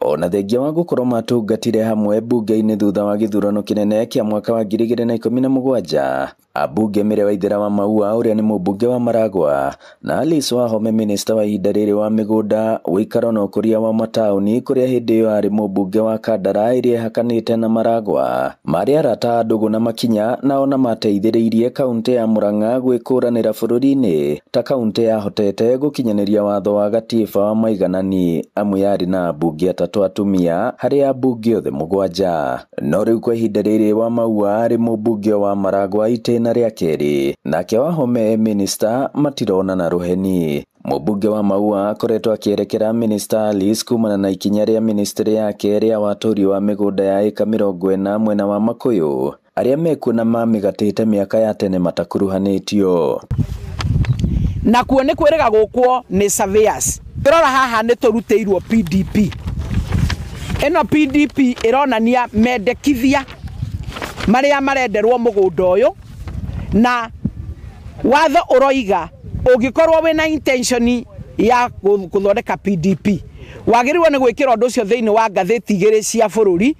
ona thengia wa gukorwo matungatire hamwe bunge-inĩ thutha wa gĩthurano kĩnene kĩa mwaka wa 2017. Ambunge Mĩre Waithera wa Maua ũrĩa nĩ mũmbunge wa Maragwa na Alice Wahome minister wa ihinda rĩrĩ wa mĩgũnda, ũikaro na ũkũria wa mataũni kũrĩa hĩndĩ ĩyo arĩ mũmbunge wa Kandara ĩrĩa ĩhakanĩte na Maragwa marĩ arata Ndũgũ na Makinya, na ona mateithĩrĩirie kaunti ya Murang'a gwĩkũranĩra bũrũri-inĩ ta kaunti yahotete gũkinyanĩria watho wa gatiba wa maiganani, amu yarĩ na ambunge atatũ atumia harĩ ambunge othe 7. No rĩu kwa ihinda rĩrĩ wa Maua arĩ mũmbunge wa Maragwa itĩna rĩa kerĩ, nake Wahome minister matirona na rũheni. Mũmbunge wa Maua akoretwo akĩerekera minister Alice kumana na ikinya rĩa ministry yake rĩa watũri wa mĩgũnda ya ĩka 40 mwena wa Makũyũ, arĩa mekuona mamĩgatĩte mĩaka ya tene matakuruhanĩtio. Na kuo nĩ kwĩrĩga gũkwo nĩ surveyors. Tũrora haha nĩ tũrutĩirwo PDP. Eno PDP ironania mendekithia marĩa marenderwo mũgũnda ũyũ, na watho ũroiga ũngĩkorwo wĩna intention ya gũthondeka PDP wagĩrĩirwo nĩ gwĩkĩra ũndũ ũcio thĩinĩ wa ngathĩti igĩrĩ cia bũrũri,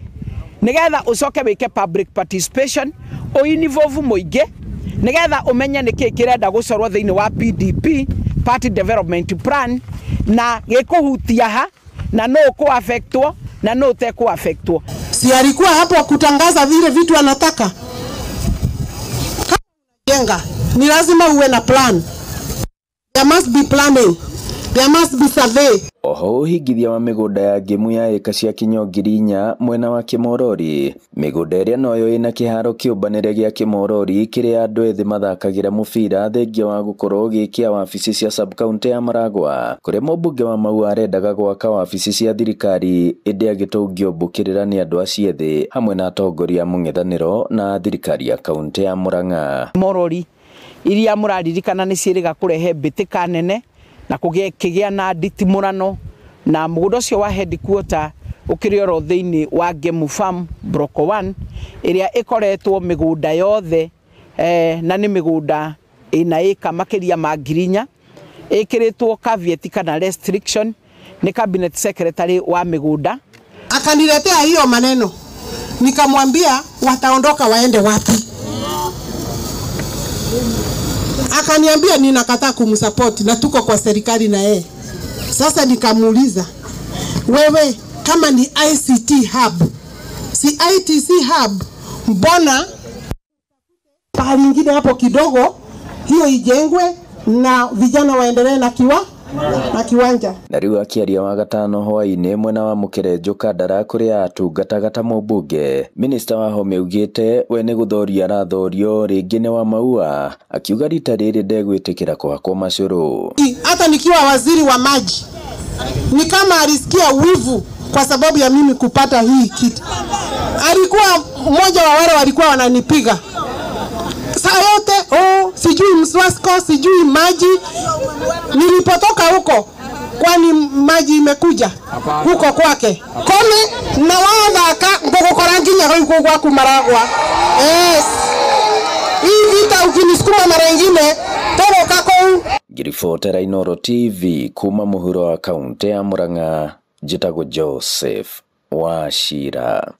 nĩgetha ũcoke wĩke public participation, ũinvolve mũingĩ, nĩgetha ũmenye nĩkĩ kĩrenda gũcorwo thĩinĩ wa PDP party development plan, na gĩkũhutia ha na no ku-affectwo na no teku-affectwo. Si alikuwa hapo kutangaza vile vitu anataka? Jenga, ni lazima uwe na plan. There must be planning. There must be survey. Oho ũhingithia wa mĩgũnda ya ngemu ya ĩka cia Kinyongiri 4 mwena wa Kĩmorori, mĩgũnda ĩrĩa noyo ĩna kĩharo kĩũmbanĩre gĩa Kĩmorori kĩrĩa andũ ethĩ mathakagĩra mũbira thengia wa gũkorwo gĩkia wabici cia sub-county ya Maragwa, kũrĩa mũmbunge wa Maua arendaga gwaka wabici cia thirikari ĩndĩ agĩtũngio mbũkĩrĩra nĩ andũ acio ethĩ hamwe na atongoria mũng'ethanĩro na thirikari ya kaunti ya Murang'a. Kĩmorori iria mũraririkana nĩ ciĩrĩga kũrehe mbĩtĩka nene na kũgĩa na nditimũrano, na mũgũnda ũcio wa headquarter ũkĩrĩ oro thĩinĩ wa Ngemu Farm Block 1 ĩrĩa ĩkoretwo mĩgũnda yothe na nĩ mĩgũnda ĩna ĩka makĩria ma 4,000 ĩkĩrĩtwo caveat kana restriction ni cabinet secretary wa mĩgũnda. Akaniletea hiyo maneno, nikamwambia wataondoka waende wapi? Akaniambia ninakataa kumsupport na tuko kwa serikali na yeye. Sasa nikamuuliza, wewe kama ni ICT hub, si ITC hub, mbona pahali ingine hapo kidogo hiyo ijengwe na vijana waendelee na kiwanja? Na rĩu akĩaria wa gatano hwaĩ-inĩ mwena wa Mũkĩrenjo Kandara kũrĩa atungataga ta mũmbunge, minister Wahome augĩte we nĩ gũthoria arathorio rĩngĩ nĩ wa Maua, akiuga rita rĩrĩ ndegwĩtĩkĩra kũhakwo macũrũ. Hata nikiwa waziri wa maji ni kama alisikia wivu kwa sababu ya mimi kupata hii kitu. Alikuwa mmoja wa wale walikuwa wananipiga saa yote, sijui mswasko, sijui maji. Nilipotoka huko, kwani maji imekuja huko kwake kome na wathaka ngũgũkora nginya huko gwaku Maragwa. Yes, hii vita ukinisukuma mara nyingine toka kuu. Ngiribotera Inooro TV kuma mũhuro wa kaunti ya Murang'a, njĩtagwo Joseph Wachira.